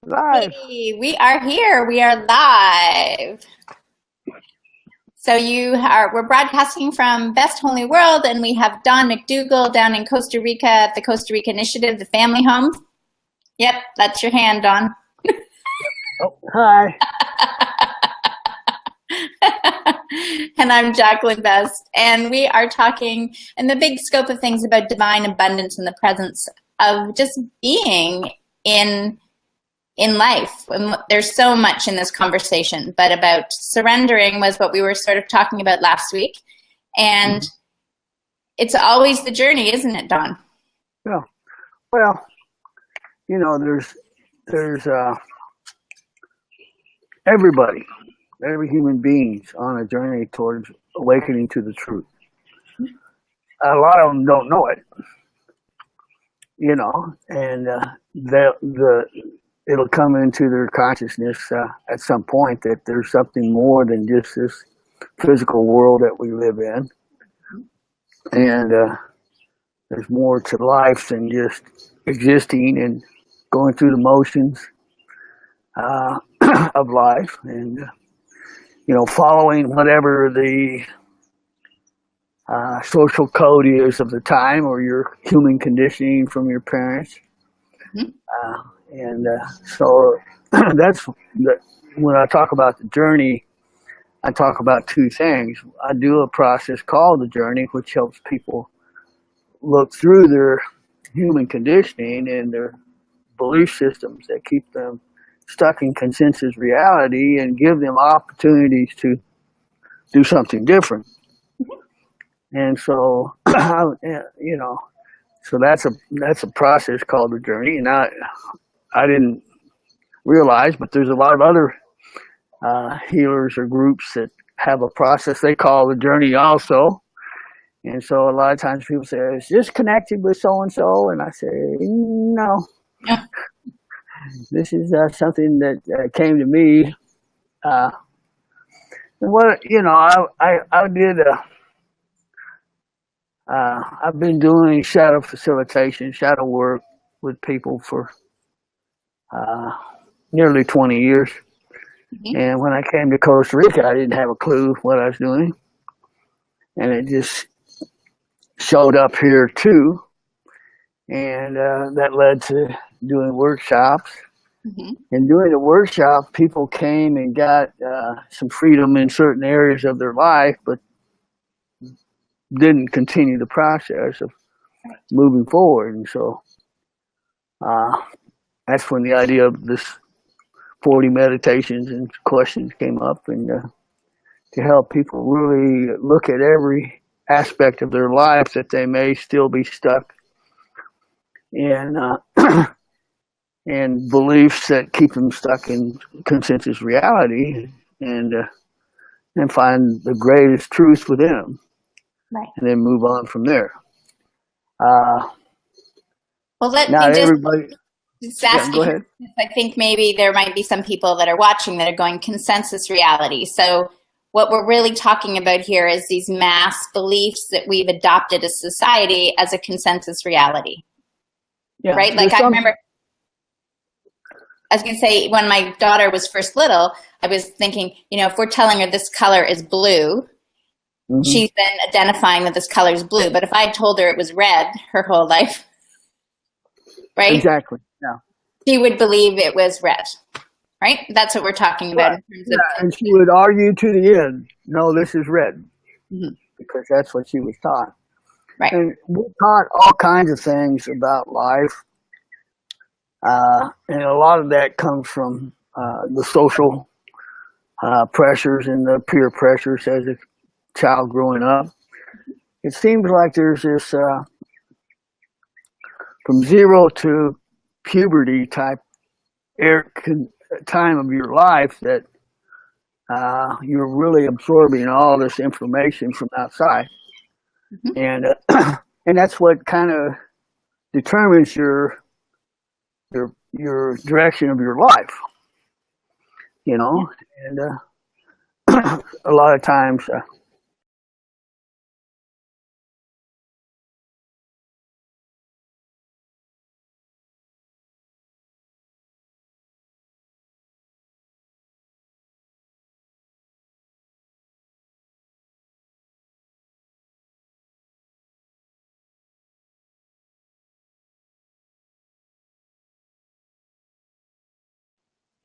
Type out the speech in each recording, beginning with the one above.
Live. Hey, we are here. We are live. So we're broadcasting from Best Holy World, and we have Don McDougle down in Costa Rica at the Costa Rica Initiative, the family home. Yep, that's your hand, Don. Oh, hi. And I'm Jacqueline Best, and we are talking in the big scope of things about divine abundance and the presence of just being in life. And there's so much in this conversation, but about surrendering was what we were sort of talking about last week. And it's always the journey, isn't it, Don? Yeah. Well, there's every human being's on a journey towards awakening to the truth. A lot of them don't know it, and it'll come into their consciousness at some point that there's something more than just this physical world that we live in, and there's more to life than just existing and going through the motions of life, and following whatever the social code is of the time, or your human conditioning from your parents. Mm-hmm. So when I talk about the journey, I talk about two things. I do a process called the journey, which helps people look through their human conditioning and their belief systems that keep them stuck in consensus reality and give them opportunities to do something different. And so, so that's a process called the journey. And I didn't realize, but there's a lot of other healers or groups that have a process they call the journey also. And so a lot of times people say, "Is this connected with so and so?" And I say, "No." Yeah. This is something that came to me. I did. I've been doing shadow facilitation, shadow work with people for nearly 20 years. Mm-hmm. And when I came to Costa Rica, I didn't have a clue what I was doing, and it just showed up here too. And that led to doing workshops. Mm-hmm. And doing the workshop, people came and got some freedom in certain areas of their life, but didn't continue the process of moving forward. And so that's when the idea of this 40 meditations and questions came up, and to help people really look at every aspect of their life that they may still be stuck in and beliefs that keep them stuck in consensus reality, and find the greatest truth within them, Right. and then move on from there. Well, let Not me everybody. just ask Go you. ahead. I think maybe there might be some people that are watching that are going consensus reality. So what we're really talking about here is these mass beliefs that we've adopted as society as a consensus reality. Yeah, right? Like I remember, I was going to say, when my daughter was first little, I was thinking, if we're telling her this color is blue, mm-hmm. she's then identifying that this color is blue. But if I told her it was red her whole life, right? Exactly. Yeah. She would believe it was red, right? That's what we're talking about. Right. And she would argue to the end, no, this is red, mm-hmm. because that's what she was taught. Right. And we're taught all kinds of things about life. And a lot of that comes from the social pressures and the peer pressures as a child growing up. It seems like there's this from zero to puberty type time of your life that you're really absorbing all this information from outside, mm-hmm. And that's what kind of determines your direction of your life, and a lot of times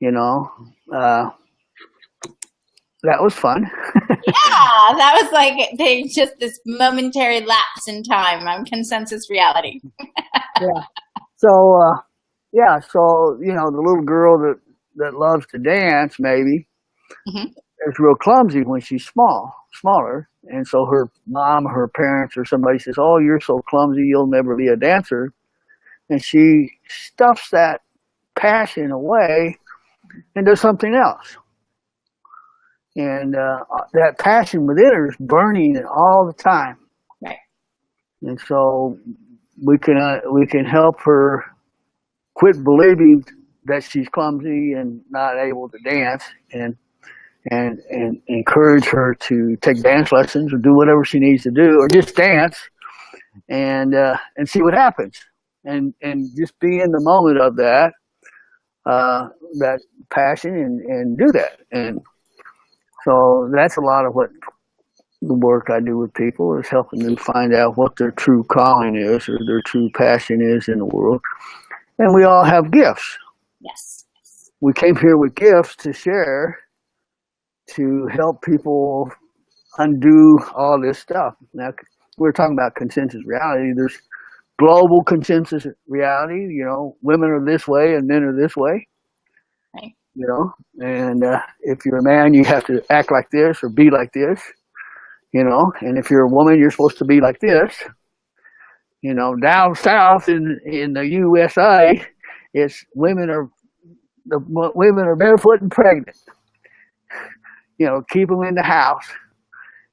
you know, uh, that was fun. Yeah, that was like just this momentary lapse in time on consensus reality. Yeah. So, yeah, so, the little girl that loves to dance, maybe, Hmm. is real clumsy when she's smaller. And so her mom, her parents, or somebody says, "Oh, you're so clumsy, you'll never be a dancer." And she stuffs that passion away and does something else. And that passion within her is burning all the time. Right. And so we can help her quit believing that she's clumsy and not able to dance, and encourage her to take dance lessons or do whatever she needs to do, or just dance and see what happens, and just be in the moment of that passion, and do that. And so that's a lot of what the work I do with people is, helping them find out what their true calling is, or their true passion is in the world. And we all have gifts. Yes. We came here with gifts to share, to help people undo all this stuff. Now, we're talking about consensus reality. There's global consensus reality. Women are this way and men are this way. Right. And if you're a man, you have to act like this or be like this. And if you're a woman, you're supposed to be like this. Down south in the USA, it's women are barefoot and pregnant. Keep them in the house,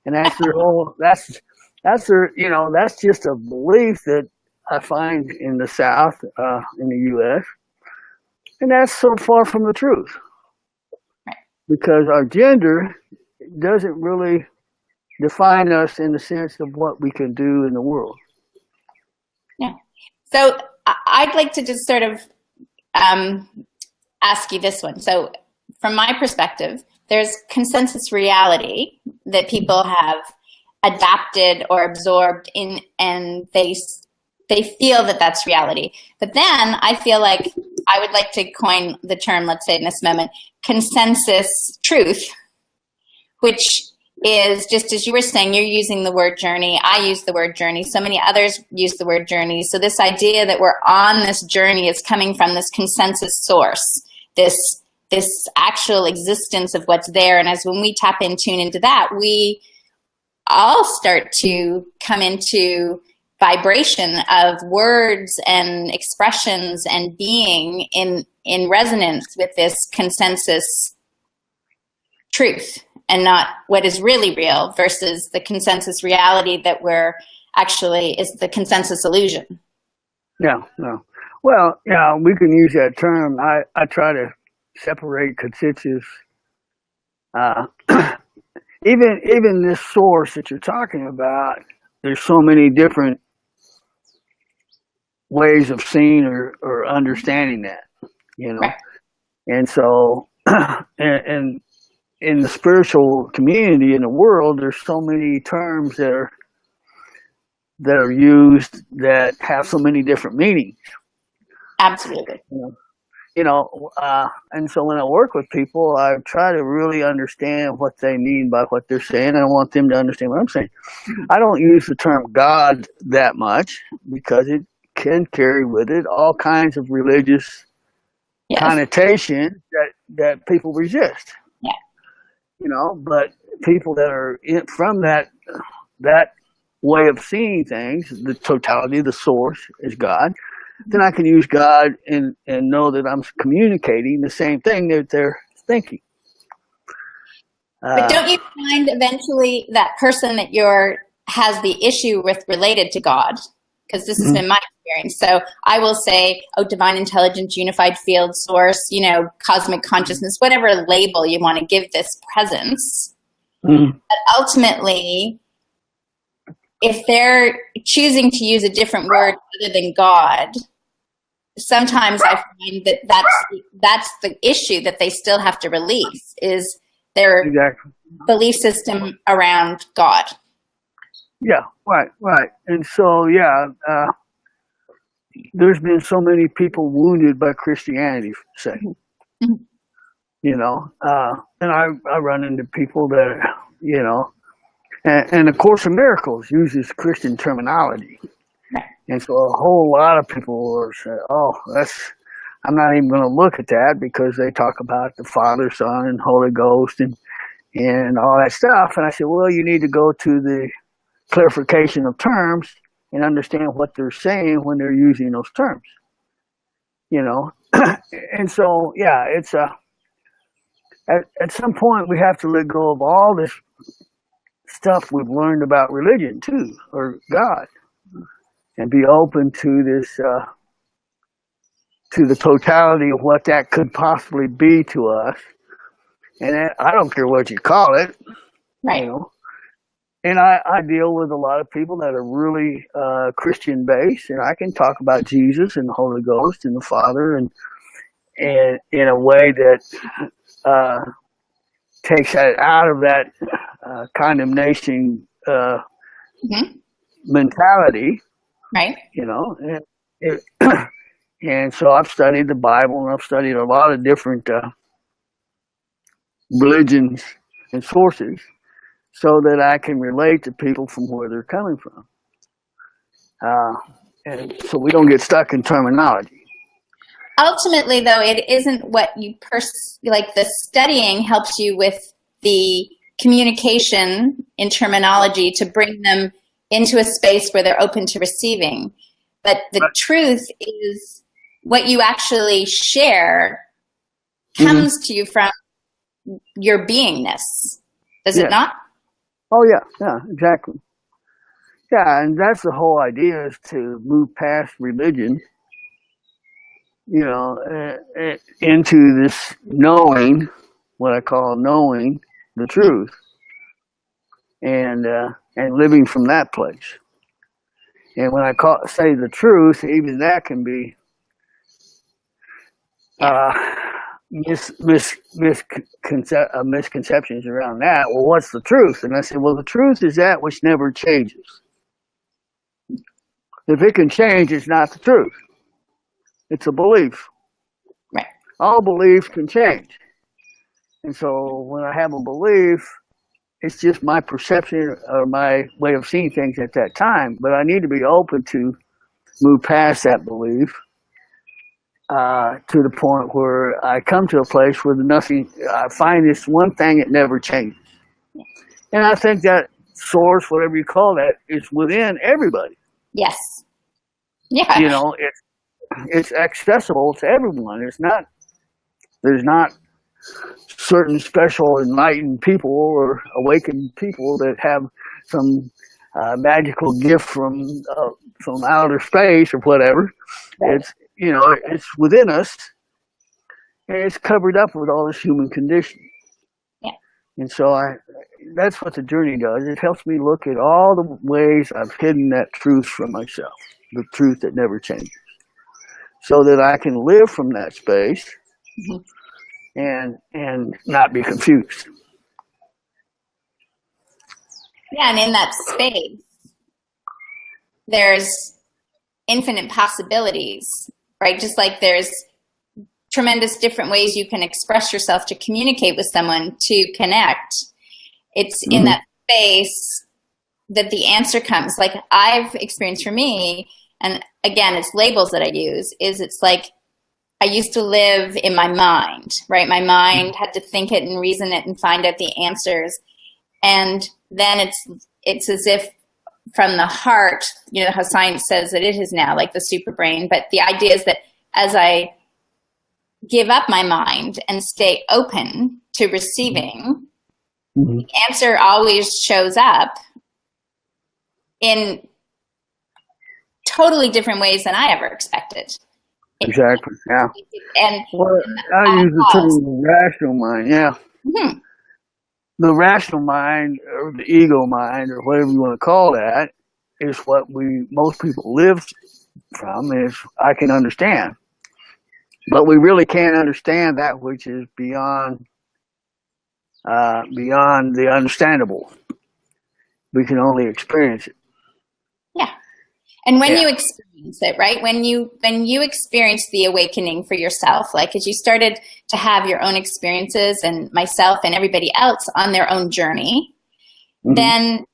and that's their whole. That's their. That's just a belief that I find in the South, in the U.S., and that's so far from the truth, because our gender doesn't really define us in the sense of what we can do in the world. Yeah. So I'd like to just sort of ask you this one. So from my perspective, there's consensus reality that people have adapted or absorbed in, and they feel that that's reality. But then I feel like I would like to coin the term, let's say in this moment, consensus truth, which is, just as you were saying, you're using the word journey. I use the word journey. So many others use the word journey. So this idea that we're on this journey is coming from this consensus source, this actual existence of what's there. And as when we tap in, tune into that, we all start to come into vibration of words and expressions and being in resonance with this consensus truth, and not what is really real versus the consensus reality that we're actually is the consensus illusion. Yeah, no. Well, yeah, we can use that term. I try to separate consensus. Even this source that you're talking about, there's so many different ways of seeing or understanding that, Right. And so, and in the spiritual community in the world, there's so many terms that are used that have so many different meanings. Absolutely. And so when I work with people, I try to really understand what they mean by what they're saying, and I want them to understand what I'm saying. I don't use the term God that much because it can carry with it all kinds of religious connotation that people resist. Yeah. But people that are from that way of seeing things, the totality, the source is God, then I can use God and know that I'm communicating the same thing that they're thinking. But don't you find eventually that person that has the issue with related to God? Because this has been my experience. So I will say, divine intelligence, unified field source, cosmic consciousness, whatever label you want to give this presence. But ultimately, if they're choosing to use a different word other than God, sometimes I find that's the issue that they still have to release, is their belief system around God. Yeah, right. And so, there's been so many people wounded by Christianity, say. you know. And I run into people that, you know, and the Course of Miracles uses Christian terminology. And so a whole lot of people will say, oh, I'm not even going to look at that because they talk about the Father, Son, and Holy Ghost and all that stuff. And I said, well, you need to go to the clarification of terms and understand what they're saying when they're using those terms, you know. And so, yeah, it's at some point we have to let go of all this stuff we've learned about religion too, or God, and be open to this, to the totality of what that could possibly be to us. And I don't care what you call it, Right. you know. And I deal with a lot of people that are really Christian based, and I can talk about Jesus and the Holy Ghost and the Father, and in a way that takes that out of that condemnation mentality, right? You know. And so I've studied the Bible, and I've studied a lot of different religions and sources, so that I can relate to people from where they're coming from. And so we don't get stuck in terminology. Ultimately, though, it isn't what you like. The studying helps you with the communication in terminology to bring them into a space where they're open to receiving. But the truth is what you actually share comes to you from your beingness. Does it not? Oh, yeah, exactly. Yeah, and that's the whole idea, is to move past religion, you know, into this knowing, what I call knowing the truth, and living from that place. And when I say the truth, even that can be misconceptions around that. Well, what's the truth? And I said, well, the truth is that which never changes. If it can change, it's not the truth. It's a belief. Right. All beliefs can change. And so when I have a belief, it's just my perception or my way of seeing things at that time. But I need to be open to move past that belief to the point where I come to a place where I find this one thing that never changes. And I think that source, whatever you call that, is within everybody. Yes. Yeah. You know, it's accessible to everyone. There's not certain special enlightened people or awakened people that have some magical gift from outer space or whatever. Right. It's within us, and it's covered up with all this human condition. Yeah. And so that's what the journey does. It helps me look at all the ways I've hidden that truth from myself, the truth that never changes, so that I can live from that space and not be confused. Yeah, and in that space, there's infinite possibilities, right? Just like there's tremendous different ways you can express yourself to communicate with someone, to connect. It's in that space that the answer comes. Like I've experienced for me, and again, it's labels that I use, it's like I used to live in my mind, right? My mind had to think it and reason it and find out the answers. And then it's as if from the heart, you know, how science says that it is now, like the super brain. But the idea is that as I give up my mind and stay open to receiving, the answer always shows up in totally different ways than I ever expected. Exactly, yeah. And I use the term rational mind, yeah. Mm-hmm. The rational mind, or the ego mind, or whatever you want to call that, is what most people live from, is I can understand. But we really can't understand that which is beyond the understandable. We can only experience it. Yeah. And when Yeah. you experience it, right? When you experience the awakening for yourself, like as you started to have your own experiences and myself and everybody else on their own journey, then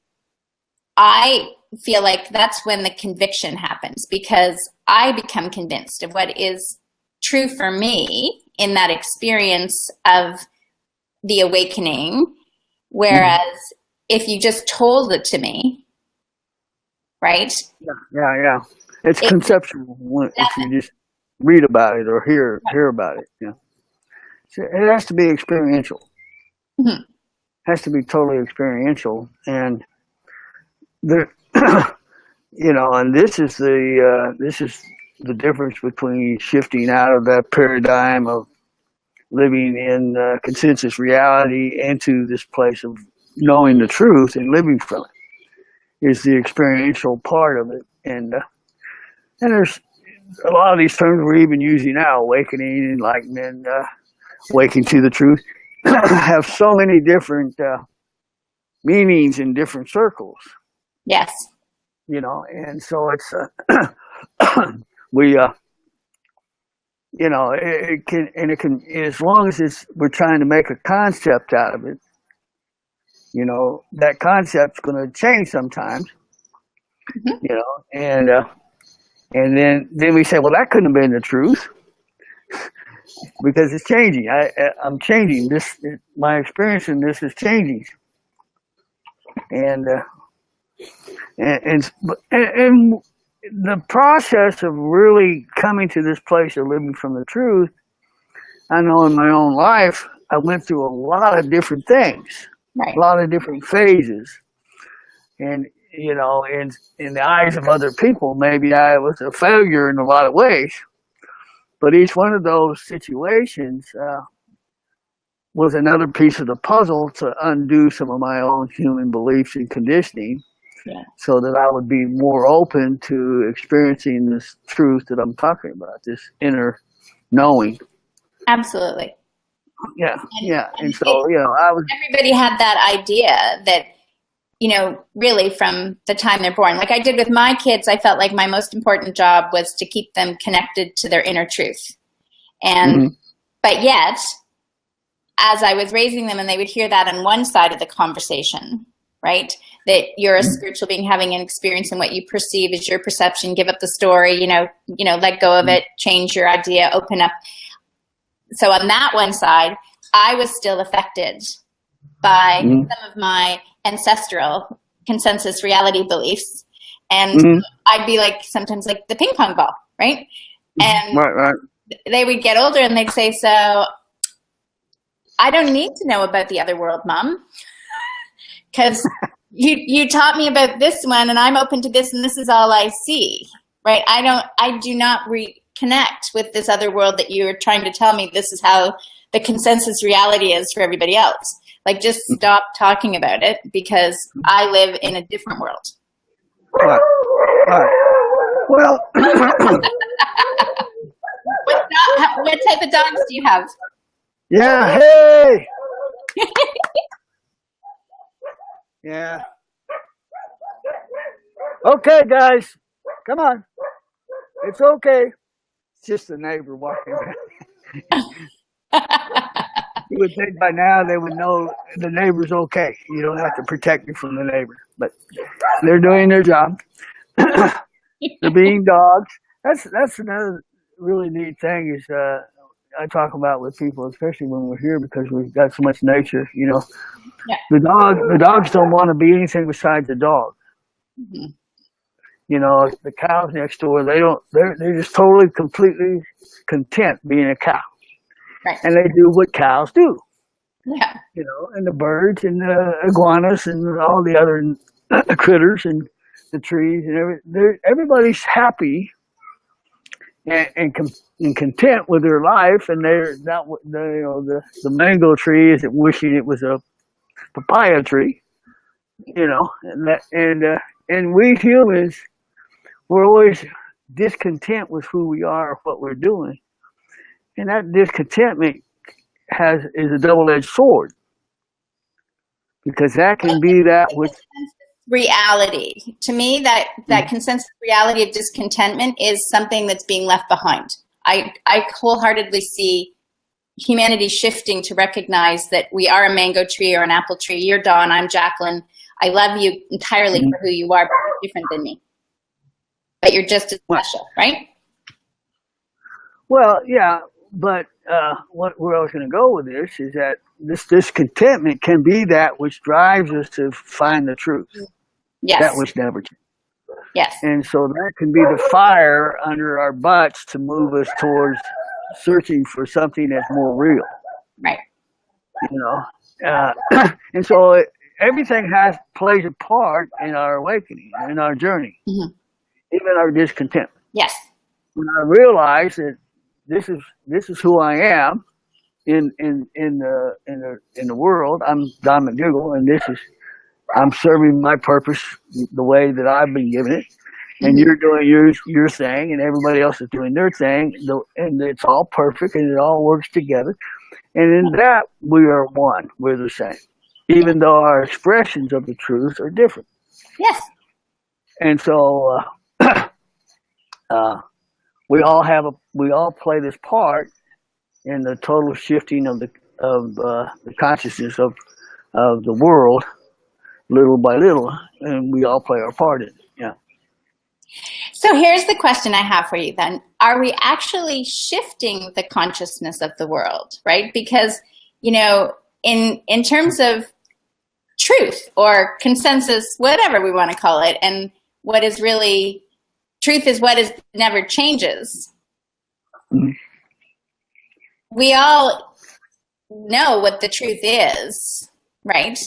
I feel like that's when the conviction happens, because I become convinced of what is true for me in that experience of the awakening. Whereas if you just told it to me, right? Yeah. It's conceptual if you just read about it or hear about it. Yeah. So it has to be experiential. Mhm. It has to be totally experiential, and there, and this is the difference between shifting out of that paradigm of living in consensus reality into this place of knowing the truth and living from it. Is the experiential part of it, and there's a lot of these terms we're even using now: awakening, enlightenment, waking to the truth, have so many different meanings in different circles. Yes. And so it's we it can, as long as we're trying to make a concept out of it, that concept's going to change sometimes, and then we say, well, that couldn't have been the truth because it's changing. I'm changing this. My experience in this is changing, and the process of really coming to this place of living from the truth, I know in my own life, I went through a lot of different things, Right. a lot of different phases. And, in the eyes of other people, maybe I was a failure in a lot of ways. But each one of those situations was another piece of the puzzle to undo some of my own human beliefs and conditioning. Yeah. So that I would be more open to experiencing this truth that I'm talking about, this inner knowing. Absolutely. Yeah. And so, everybody had that idea that, really from the time they're born. Like I did with my kids, I felt like my most important job was to keep them connected to their inner truth. And, but yet, as I was raising them and they would hear that on one side of the conversation, right? That you're a spiritual being having an experience, and what you perceive is your perception. Give up the story, let go of it, change your idea, open up. So on that one side, I was still affected by some of my ancestral consensus reality beliefs. And I'd be like, sometimes like the ping pong ball, right? And right. They would get older and they'd say, so I don't need to know about the other world, Mom, because you taught me about this one and I'm open to this and this is all I see, right? I do not reconnect with this other world that you're trying to tell me this is how the consensus reality is for everybody else. Like, just stop talking about it because I live in a different world. Right. Well, what type of dogs do you have? Yeah, hey! Yeah. Okay, guys, come on. It's okay. It's just the neighbor walking. You would think by now they would know the neighbor's okay. You don't have to protect me from the neighbor, but they're doing their job. They're being dogs. That's another really neat thing is I talk about with people, especially when we're here, because we've got so much nature. Yeah. The dogs don't want to be anything besides a dog. The cows next door, they're just totally, completely content being a cow. Right. And they do what cows do. Yeah. And the birds and the iguanas and all the other critters and the trees and everybody's happy and content with their life, and they're not. The mango tree isn't wishing it was a papaya tree. And we humans, we're always discontent with who we are or what we're doing. And that discontentment is a double-edged sword, because that can be that which reality. To me, that consensus reality of discontentment is something that's being left behind. I wholeheartedly see humanity shifting to recognize that we are a mango tree or an apple tree. You're Dawn, I'm Jacqueline. I love you entirely for who you are, but you're different than me. But you're just as special, right? Well, yeah, but where I was going to go with this is that this discontentment can be that which drives us to find the truth. Yes. That which never changes. Yes. And so that can be the fire under our butts to move us towards searching for something that's more real. Right. You know, and so everything plays a part in our awakening, in our journey, even our discontentment. Yes. When I realize that this is who I am in the world, I'm Don McDougle, and I'm serving my purpose the way that I've been given it, and you're doing your thing, and everybody else is doing their thing, and it's all perfect, and it all works together. And in that, we are one. We're the same, even though our expressions of the truth are different. Yes. And so we all play this part in the total shifting of the consciousness of the world, little by little, and we all play our part in it. Yeah. So here's the question I have for you then. Are we actually shifting the consciousness of the world, right? Because, in terms of truth or consensus, whatever we want to call it, and what is really truth is what is never changes. Mm-hmm. We all know what the truth is, right?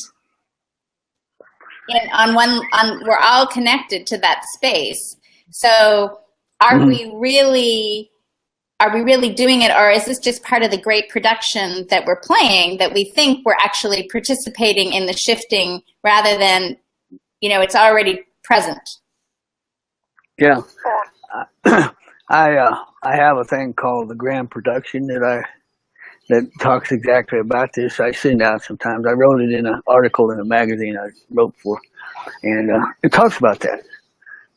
And we're all connected to that space. So are we really doing it, or is this just part of the great production that we're playing, that we think we're actually participating in the shifting rather than, it's already present? Yeah. I have a thing called the grand production that talks exactly about this. I send out sometimes. I wrote it in an article in a magazine I wrote for, and it talks about that.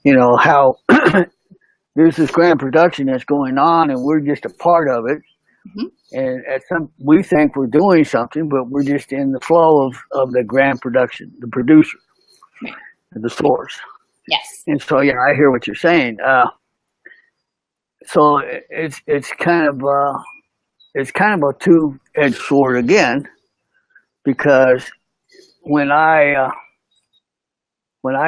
How there's this grand production that's going on, and we're just a part of it. And we think we're doing something, but we're just in the flow of the grand production, the producer, the source. Yes. And so, yeah, I hear what you're saying. So it's kind of a two-edged sword again, because when I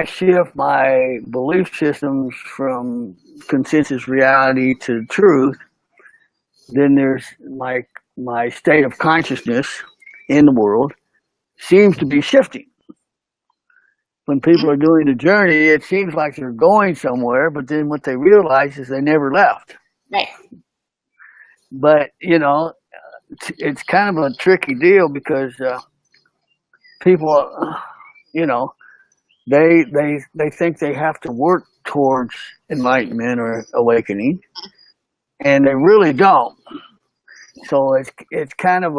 shift my belief systems from consensus reality to truth, then there's my state of consciousness in the world seems to be shifting. When people are doing the journey, it seems like they're going somewhere, but then what they realize is they never left. Right. But, it's kind of a tricky deal, because people, they think they have to work towards enlightenment or awakening, and they really don't. So it's kind of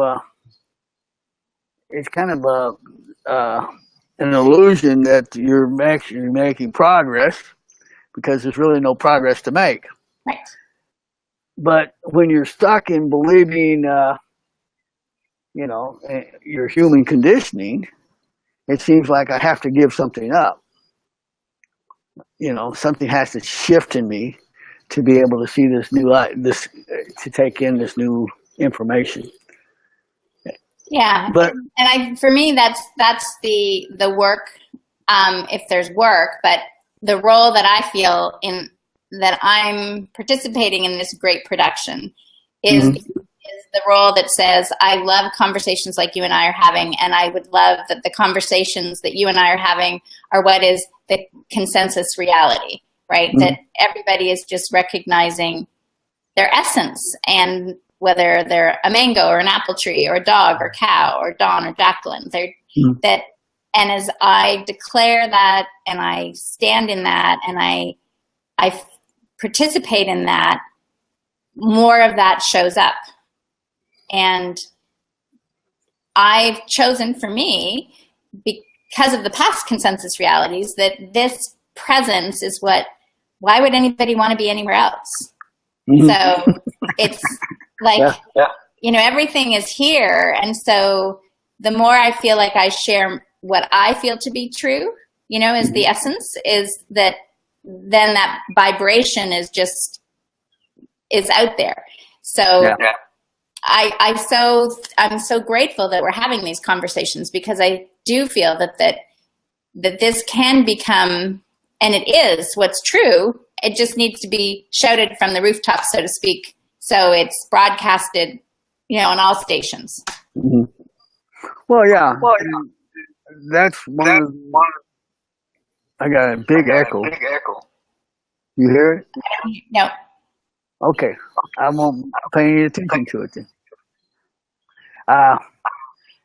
an illusion that you're actually making progress, because there's really no progress to make. Right. But when you're stuck in believing, your human conditioning, it seems like I have to give something up. Something has to shift in me to be able to see this new light, to take in this new information. Yeah, for me, that's the work, if there's work, but the role that I feel in that I'm participating in this great production is the role that says, I love conversations like you and I are having, and I would love that the conversations that you and I are having are what is the consensus reality, right? That everybody is just recognizing their essence, and whether they're a mango or an apple tree or a dog or cow or Dawn or Jacqueline, and as I declare that, and I stand in that, and I participate in that, more of that shows up. And I've chosen for me, because of the past consensus realities, that this presence is why would anybody want to be anywhere else? Mm-hmm. So it's like, everything is here. And so the more I feel like I share what I feel to be true, is the essence, is that then that vibration is out there. So I'm so grateful that we're having these conversations, because I do feel that this can become, and it is what's true. It just needs to be shouted from the rooftops, so to speak. So it's broadcasted, on all stations. Mm-hmm. Well, yeah. That's one. I got a big echo. You hear it? No. Okay. I won't pay any attention to it then.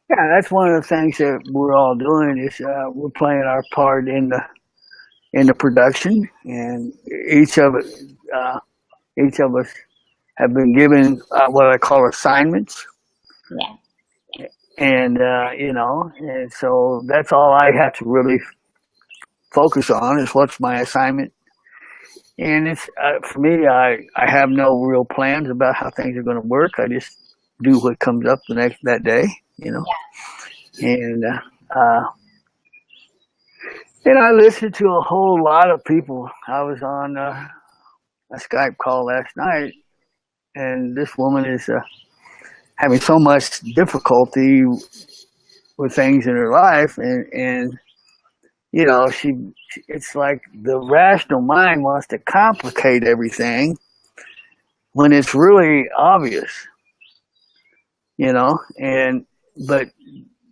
That's one of the things that we're all doing is we're playing our part in the production, and each of us have been given what I call assignments. Yeah. And and so that's all I have to really focus on is what's my assignment. And it's for me, I have no real plans about how things are going to work. I just do what comes up that day, And I listened to a whole lot of people. I was on a Skype call last night, and this woman is having so much difficulty with things in her life, and it's like the rational mind wants to complicate everything when it's really obvious, but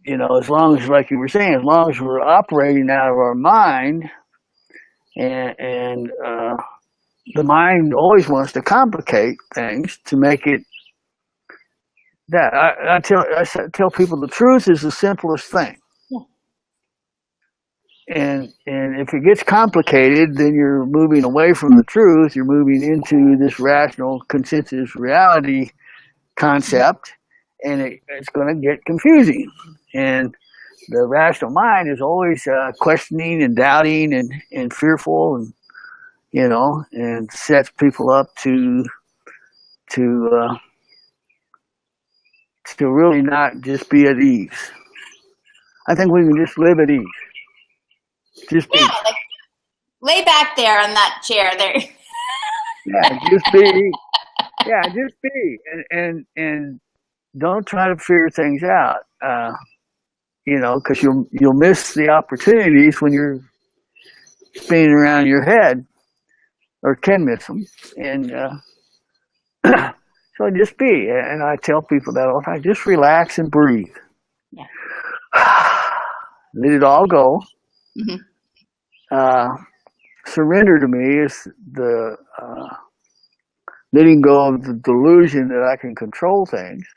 as long as, like you were saying, as long as we're operating out of our mind, and the mind always wants to complicate things to make it that. I tell people the truth is the simplest thing. And if it gets complicated, then you're moving away from the truth. You're moving into this rational consensus reality concept, and it's going to get confusing. And the rational mind is always questioning and doubting and fearful, and and sets people up to really not just be at ease. I think we can just live at ease. Just be. Like, lay back there on that chair there. Just be. Just be, and don't try to figure things out. Because you'll miss the opportunities when you're spinning around your head, or can miss them. And so just be. And I tell people that all the time. Just relax and breathe. Yeah. Let it all go. Mm-hmm. Surrender to me is the letting go of the delusion that I can control things.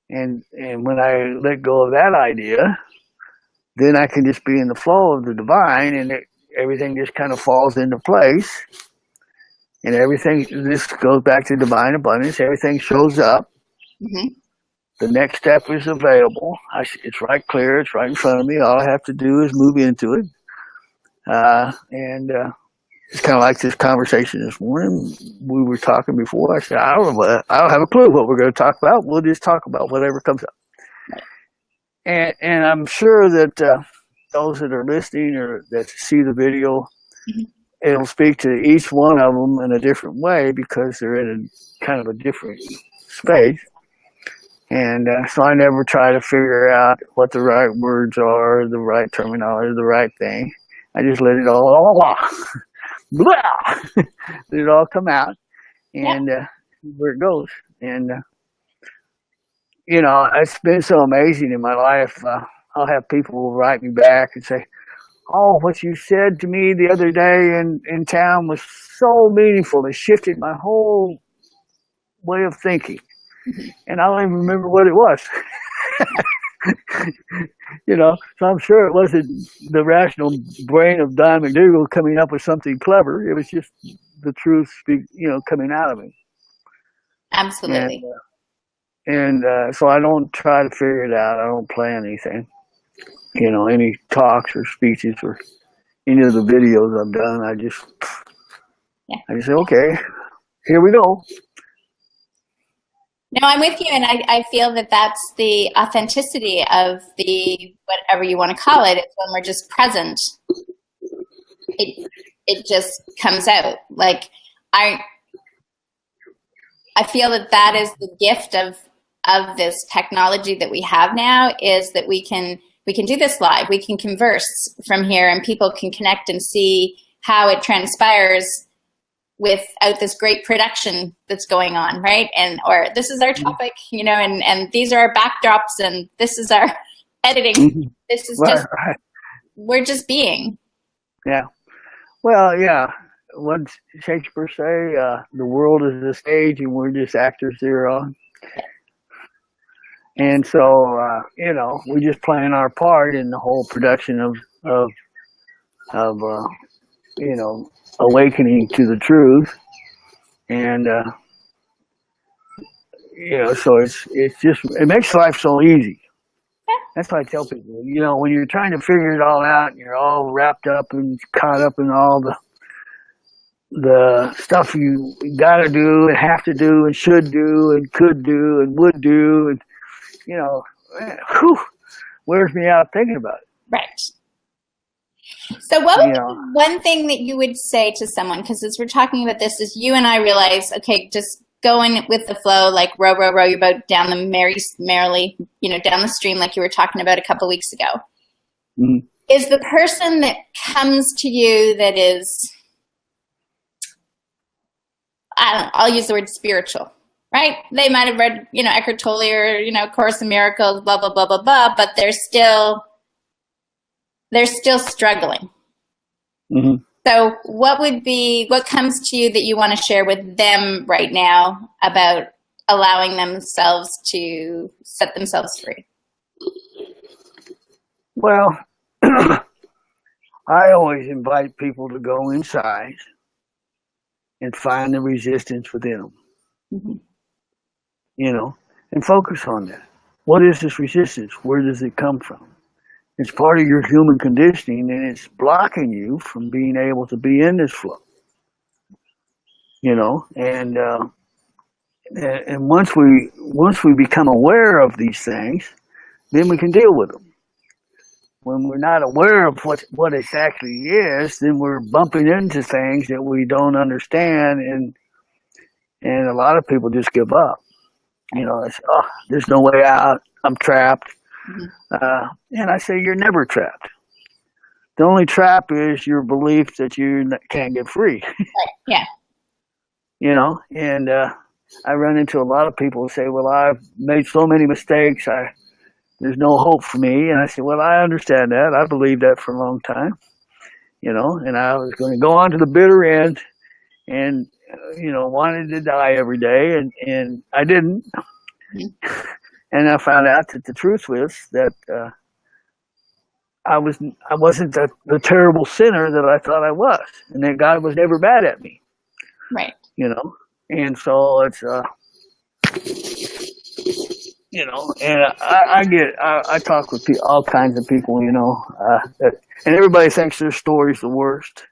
And when I let go of that idea, then I can just be in the flow of the divine, and everything just kind of falls into place. And this goes back to divine abundance. Everything shows up. Mm-hmm. The next step is available. It's right clear. It's right in front of me. All I have to do is move into it. And it's kind of like this conversation this morning. We were talking before. I said, I don't have a clue what we're going to talk about. We'll just talk about whatever comes up. And I'm sure that those that are listening or that see the video, mm-hmm. it'll speak to each one of them in a different way, because they're in a kind of a different space. And so I never try to figure out what the right words are, the right terminology, the right thing. I just let it all let it all come out, and where it goes. And it's been so amazing in my life. I'll have people write me back and say, "Oh, what you said to me the other day in town was so meaningful. It shifted my whole way of thinking." And I don't even remember what it was. So I'm sure it wasn't the rational brain of Don McDougle coming up with something clever. It was just the truth, coming out of me. Absolutely. And so I don't try to figure it out. I don't plan anything. any talks or speeches or any of the videos I've done. I just say, okay, here we go. No, I'm with you, and I feel that that's the authenticity of the whatever you want to call it. It's when we're just present. It just comes out. Like I feel that is the gift of this technology that we have now, is that we can do this live. We can converse from here, and people can connect and see how it transpires without this great production that's going on, right? Or this is our topic, and these are our backdrops, and this is our editing. Mm-hmm. This is just, we're just being. Yeah. Well, yeah. What did Shakespeare say? The world is a stage, and we're just actors thereon. And so, we're just playing our part in the whole production of awakening to the truth. And, so it makes life so easy. That's what I tell people, when you're trying to figure it all out and you're all wrapped up and caught up in all the stuff you got to do and have to do and should do and could do and would do, and, wears me out thinking about it. Right. So what would be one thing that you would say to someone, because as we're talking about this, is you and I realize, okay, just going with the flow, like row, row, row your boat down the merrily, down the stream, like you were talking about a couple of weeks ago. Mm-hmm. Is the person that comes to you that is, I'll use the word spiritual, right? They might have read, Eckhart Tolle or, Course in Miracles, blah, blah, blah, blah, blah, but they're still struggling. Mm-hmm. So what comes to you that you want to share with them right now about allowing themselves to set themselves free? Well, I always invite people to go inside and find the resistance within them. Mm-hmm. And focus on that. What is this resistance? Where does it come from? It's part of your human conditioning, and it's blocking you from being able to be in this flow. And once we become aware of these things, then we can deal with them. When we're not aware of what it actually is, then we're bumping into things that we don't understand, and a lot of people just give up. They say, "Oh, there's no way out. I'm trapped." Mm-hmm. And I say, you're never trapped. The only trap is your belief that you can't get free. Right. Yeah. And I run into a lot of people who say, well, I've made so many mistakes. There's no hope for me. And I say, well, I understand that. I believed that for a long time, and I was going to go on to the bitter end and, wanted to die every day. And I didn't. Mm-hmm. And I found out that the truth was that I wasn't the terrible sinner that I thought I was, and that God was never mad at me. Right. And so it's and I talk with all kinds of people, and everybody thinks their story's the worst.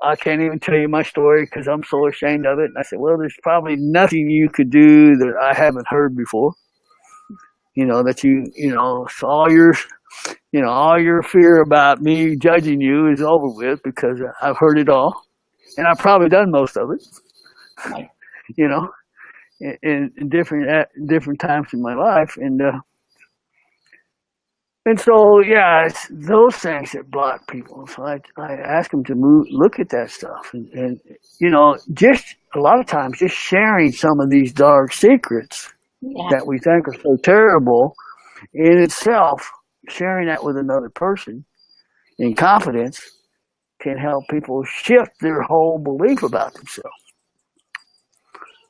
I can't even tell you my story because I'm so ashamed of it. And I said, well, there's probably nothing you could do that I haven't heard before. So all your fear about me judging you is over with because I've heard it all, and I've probably done most of it. In different times in my life, and so, it's those things that block people. So I ask them to look at that stuff. And just a lot of times, just sharing some of these dark secrets that we think are so terrible in itself, sharing that with another person in confidence can help people shift their whole belief about themselves.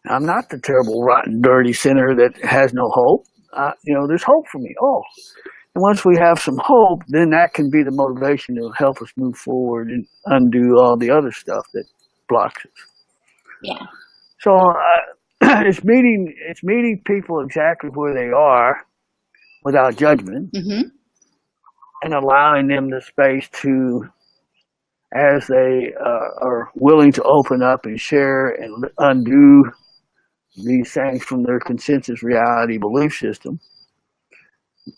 I'm not the terrible, rotten, dirty sinner that has no hope. There's hope for me. And once we have some hope, then that can be the motivation to help us move forward and undo all the other stuff that blocks us. Yeah. So it's meeting people exactly where they are without judgment, and allowing them the space to, as they are willing to open up and share and undo these things from their consensus reality belief system,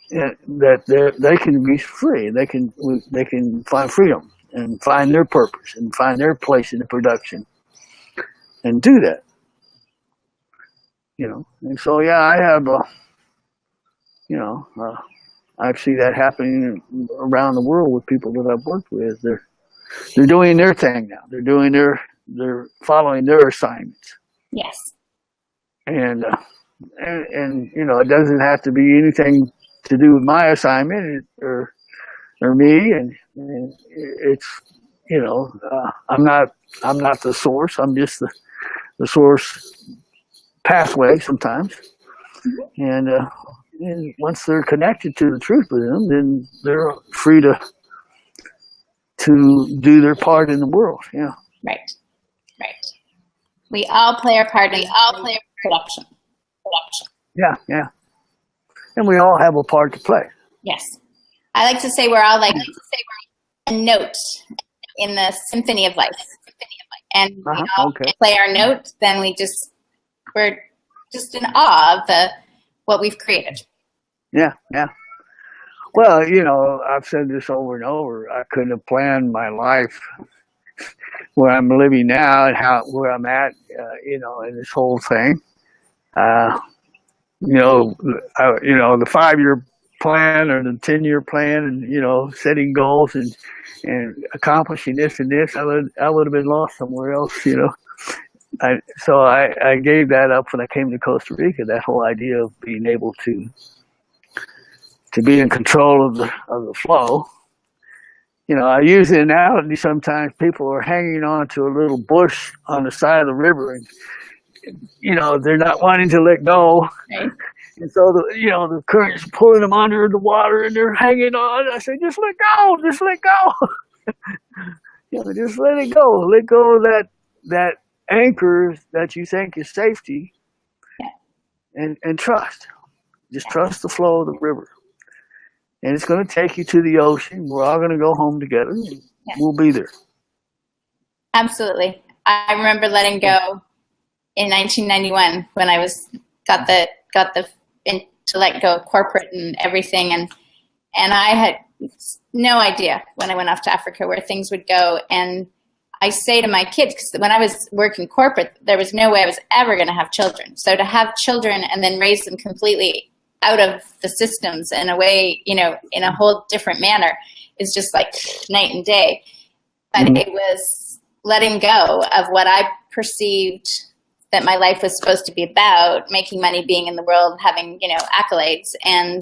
that they can be free. They can find freedom and find their purpose and find their place in the production and do that. And so I have I see that happening around the world with people that I've worked with. They're doing their thing now. They're following their assignments. Yes. And it doesn't have to be anything to do with my assignment or me. And it's I'm not the source. I'm just the source pathway sometimes. And once they're connected to the truth with them, then they're free to do their part in the world. Yeah. Right. We all play our part in production. Yeah. And we all have a part to play. Yes. I like to say we're all like a note in the symphony of life. And we all play our note, then we're just in awe of what we've created. Yeah. Well, I've said this over and over. I couldn't have planned my life where I'm living now and where I'm at, in this whole thing. The 5-year plan or the 10-year plan, and setting goals and accomplishing this and this. I would have been lost somewhere else. So I gave that up when I came to Costa Rica. That whole idea of being able to be in control of the flow. I use the analogy sometimes. People are hanging on to a little bush on the side of the river, and they're not wanting to let go. Right. And so the current's pulling them under the water, and they're hanging on. I say, just let go, just let go. Just let it go. Let go of that anchor that you think is safety, and trust. Just trust the flow of the river. And it's going to take you to the ocean. We're all going to go home together. We'll be there. Absolutely. I remember letting go in 1991 when I got the to let go of corporate and everything, and I had no idea when I went off to Africa where things would go. And I say to my kids, because when I was working corporate, there was no way I was ever going to have children. So to have children and then raise them completely out of the systems in a way, in a whole different manner is just like night and day. But it was letting go of what I perceived that my life was supposed to be about, making money, being in the world, having, accolades, and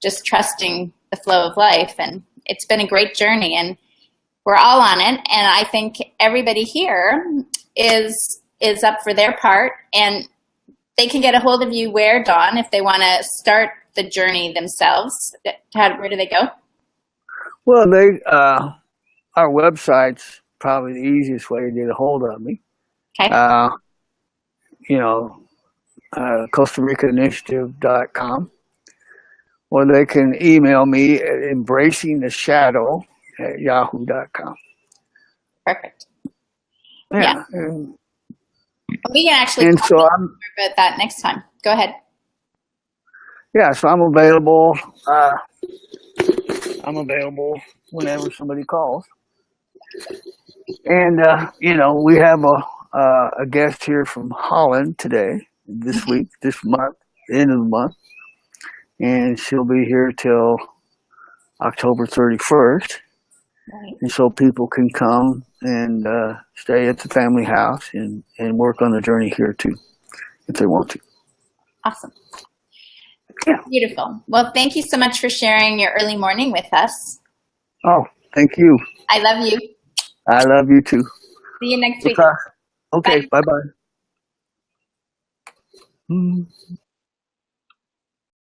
just trusting the flow of life. And it's been a great journey, and we're all on it. And I think everybody here is up for their part, and they can get a hold of you where, Dawn, if they want to start the journey themselves. Where do they go? Well, our website's probably the easiest way to get a hold of me. Okay. Costa Rica Initiative.com, or they can email me at embracingtheshadow@yahoo.com. Perfect. Yeah. We can actually talk about that next time. Go ahead. Yeah, so I'm available. I'm available whenever somebody calls. And we have a guest here from Holland today, this week, this month, the end of the month, and she'll be here till October 31st. Right. And so people can come and stay at the family house and work on the journey here too, if they want to. Awesome. Yeah. Beautiful. Well, thank you so much for sharing your early morning with us. Oh, thank you. I love you. I love you too. See you next week. Okay, bye-bye.